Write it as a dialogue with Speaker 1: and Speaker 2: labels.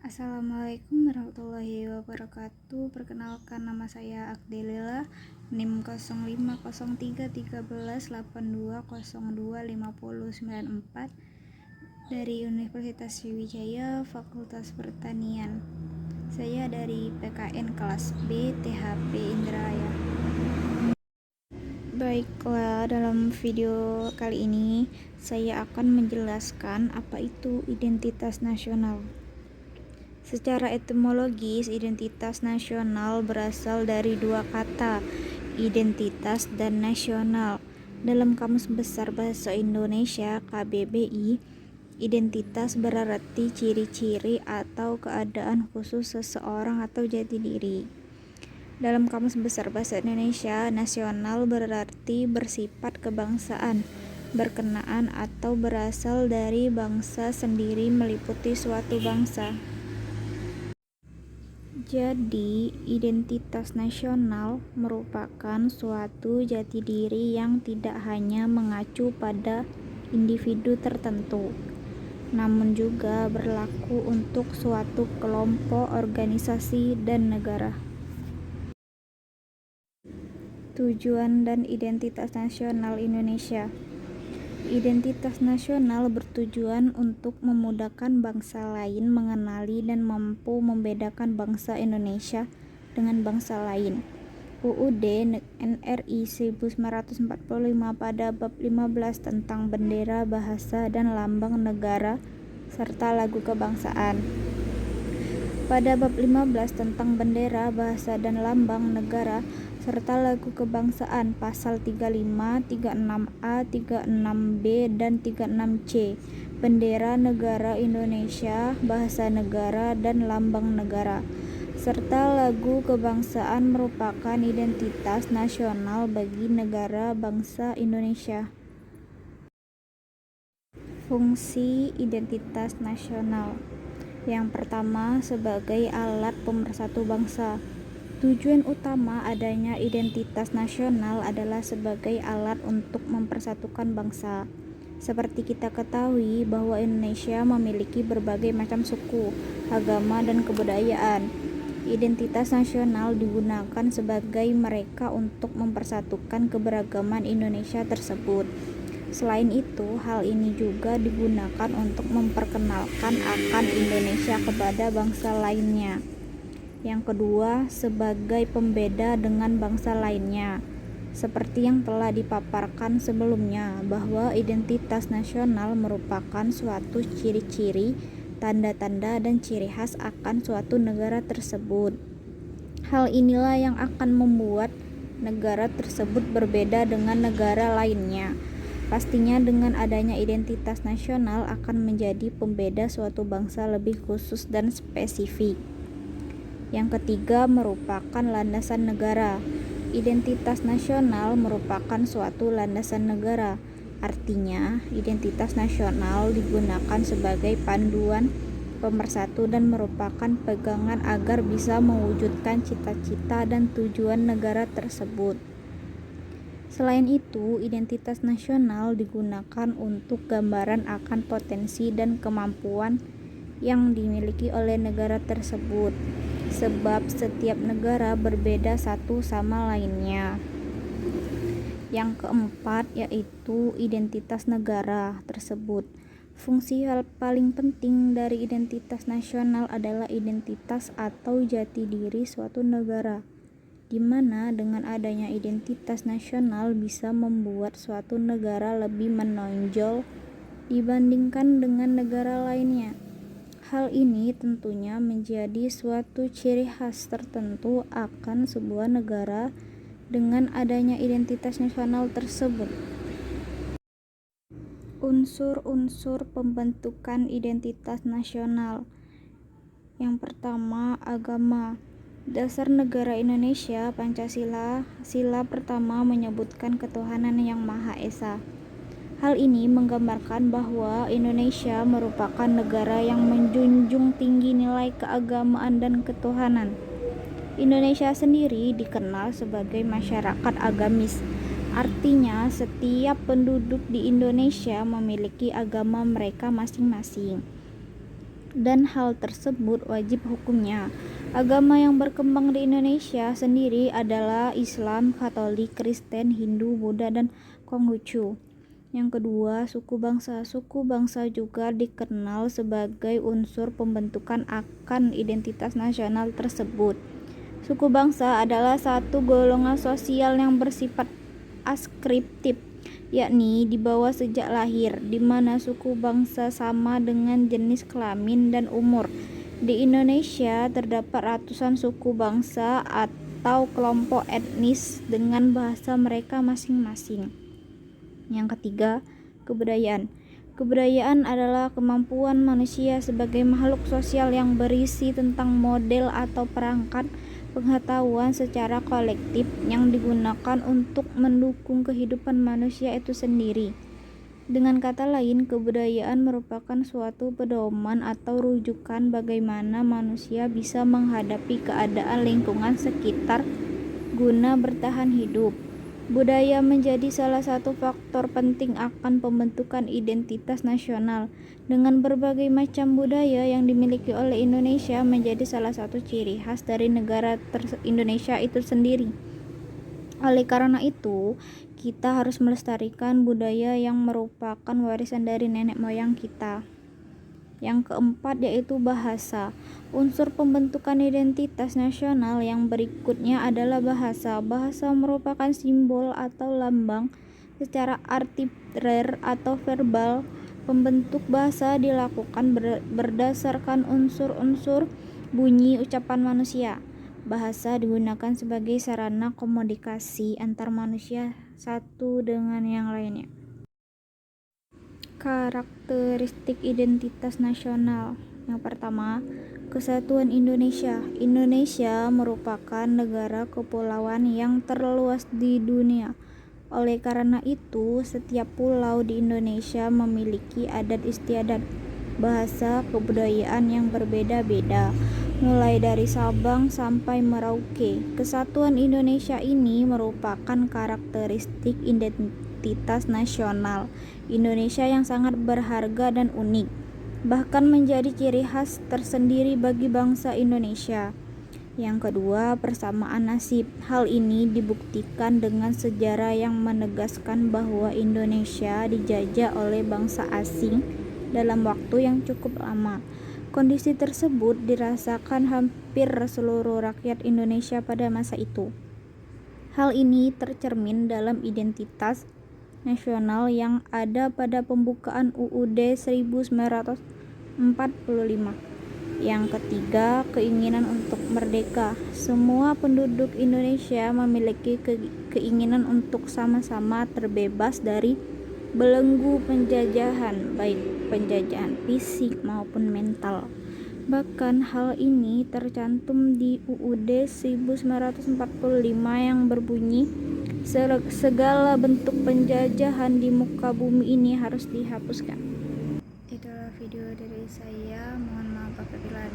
Speaker 1: Assalamualaikum warahmatullahi wabarakatuh. Perkenalkan, nama saya Agdelila, NIM 05031382025094 dari Universitas Sriwijaya Fakultas Pertanian. Saya dari PKN kelas B THP Indralaya. Baiklah, dalam video kali ini saya akan menjelaskan apa itu identitas nasional. Secara etimologis, identitas nasional berasal dari dua kata, identitas dan nasional. Dalam Kamus Besar Bahasa Indonesia (KBBI), identitas berarti ciri-ciri atau keadaan khusus seseorang atau jati diri. Dalam Kamus Besar Bahasa Indonesia, nasional berarti bersifat kebangsaan, berkenaan atau berasal dari bangsa sendiri, meliputi suatu bangsa. Jadi, identitas nasional merupakan suatu jati diri yang tidak hanya mengacu pada individu tertentu, namun juga berlaku untuk suatu kelompok, organisasi, dan negara. Tujuan dan identitas nasional Indonesia. Identitas nasional bertujuan untuk memudahkan bangsa lain mengenali dan mampu membedakan bangsa Indonesia dengan bangsa lain. UUD NRI 1945 pada bab 15 tentang bendera, bahasa, dan lambang negara serta lagu kebangsaan. Pada bab 15 tentang bendera, bahasa, dan lambang negara serta lagu kebangsaan, pasal 35, 36A, 36B, dan 36C, bendera negara Indonesia, bahasa negara, dan lambang negara, serta lagu kebangsaan merupakan identitas nasional bagi negara bangsa Indonesia. Fungsi identitas nasional. Yang pertama, sebagai alat pemersatu bangsa. Tujuan utama adanya identitas nasional adalah sebagai alat untuk mempersatukan bangsa. Seperti kita ketahui bahwa Indonesia memiliki berbagai macam suku, agama, dan kebudayaan. Identitas nasional digunakan sebagai mereka untuk mempersatukan keberagaman Indonesia tersebut. Selain itu, hal ini juga digunakan untuk memperkenalkan akan Indonesia kepada bangsa lainnya. Yang kedua, sebagai pembeda dengan bangsa lainnya. Seperti yang telah dipaparkan sebelumnya, bahwa identitas nasional merupakan suatu ciri-ciri, tanda-tanda, dan ciri khas akan suatu negara tersebut. Hal inilah yang akan membuat negara tersebut berbeda dengan negara lainnya. Pastinya dengan adanya identitas nasional akan menjadi pembeda suatu bangsa lebih khusus dan spesifik. Yang ketiga, merupakan landasan negara. Identitas nasional merupakan suatu landasan negara. Artinya, identitas nasional digunakan sebagai panduan pemersatu dan merupakan pegangan agar bisa mewujudkan cita-cita dan tujuan negara tersebut. Selain itu, identitas nasional digunakan untuk gambaran akan potensi dan kemampuan yang dimiliki oleh negara tersebut. Sebab setiap negara berbeda satu sama lainnya. Yang keempat, yaitu identitas negara tersebut. Fungsi hal paling penting dari identitas nasional adalah identitas atau jati diri suatu negara, di mana dengan adanya identitas nasional bisa membuat suatu negara lebih menonjol dibandingkan dengan negara lainnya. Hal ini tentunya menjadi suatu ciri khas tertentu akan sebuah negara dengan adanya identitas nasional tersebut. Unsur-unsur pembentukan identitas nasional. Yang pertama, agama. Dasar negara Indonesia, Pancasila. Sila pertama menyebutkan ketuhanan yang Maha Esa. Hal ini menggambarkan bahwa Indonesia merupakan negara yang menjunjung tinggi nilai keagamaan dan ketuhanan. Indonesia sendiri dikenal sebagai masyarakat agamis. Artinya, setiap penduduk di Indonesia memiliki agama mereka masing-masing. dan hal tersebut wajib hukumnya. Agama yang berkembang di Indonesia sendiri adalah Islam, Katolik, Kristen, Hindu, Buddha, dan Konghucu. Yang kedua, suku bangsa. Suku bangsa juga dikenal sebagai unsur pembentukan akan identitas nasional tersebut. Suku bangsa adalah satu golongan sosial yang bersifat askriptif, yakni dibawa sejak lahir, di mana suku bangsa sama dengan jenis kelamin dan umur. Di Indonesia terdapat ratusan suku bangsa atau kelompok etnis dengan bahasa mereka masing-masing. Yang ketiga, kebudayaan. Kebudayaan adalah kemampuan manusia sebagai makhluk sosial yang berisi tentang model atau perangkat pengetahuan secara kolektif yang digunakan untuk mendukung kehidupan manusia itu sendiri. Dengan kata lain, kebudayaan merupakan suatu pedoman atau rujukan bagaimana manusia bisa menghadapi keadaan lingkungan sekitar guna bertahan hidup. Budaya menjadi salah satu faktor penting akan pembentukan identitas nasional. Dengan berbagai macam budaya yang dimiliki oleh Indonesia menjadi salah satu ciri khas dari negara Indonesia itu sendiri. Oleh karena itu, kita harus melestarikan budaya yang merupakan warisan dari nenek moyang kita. Yang keempat yaitu bahasa. Unsur pembentukan identitas nasional yang berikutnya adalah bahasa. Bahasa merupakan simbol atau lambang secara arbitrary atau verbal. Pembentuk bahasa dilakukan berdasarkan unsur-unsur bunyi ucapan manusia. Bahasa digunakan sebagai sarana komunikasi antar manusia satu dengan yang lainnya. Karakteristik identitas nasional. Yang pertama, kesatuan Indonesia. Indonesia merupakan negara kepulauan yang terluas di dunia. Oleh karena itu, setiap pulau di Indonesia memiliki adat istiadat, bahasa, kebudayaan yang berbeda-beda, mulai dari Sabang sampai Merauke. Kesatuan Indonesia ini merupakan karakteristik identitas nasional Indonesia yang sangat berharga dan unik, bahkan menjadi ciri khas tersendiri bagi bangsa Indonesia. Yang kedua, persamaan nasib. Hal ini dibuktikan dengan sejarah yang menegaskan bahwa Indonesia dijajah oleh bangsa asing dalam waktu yang cukup lama. Kondisi tersebut dirasakan hampir seluruh rakyat Indonesia pada masa itu. Hal ini tercermin dalam identitas nasional yang ada pada pembukaan UUD 1945. Yang ketiga, keinginan untuk merdeka. Semua penduduk Indonesia memiliki keinginan untuk sama-sama terbebas dari belenggu penjajahan, baik penjajahan fisik maupun mental. Bahkan hal ini tercantum di UUD 1945 yang berbunyi, segala bentuk penjajahan di muka bumi ini harus dihapuskan. Itulah video dari saya, mohon maaf apabila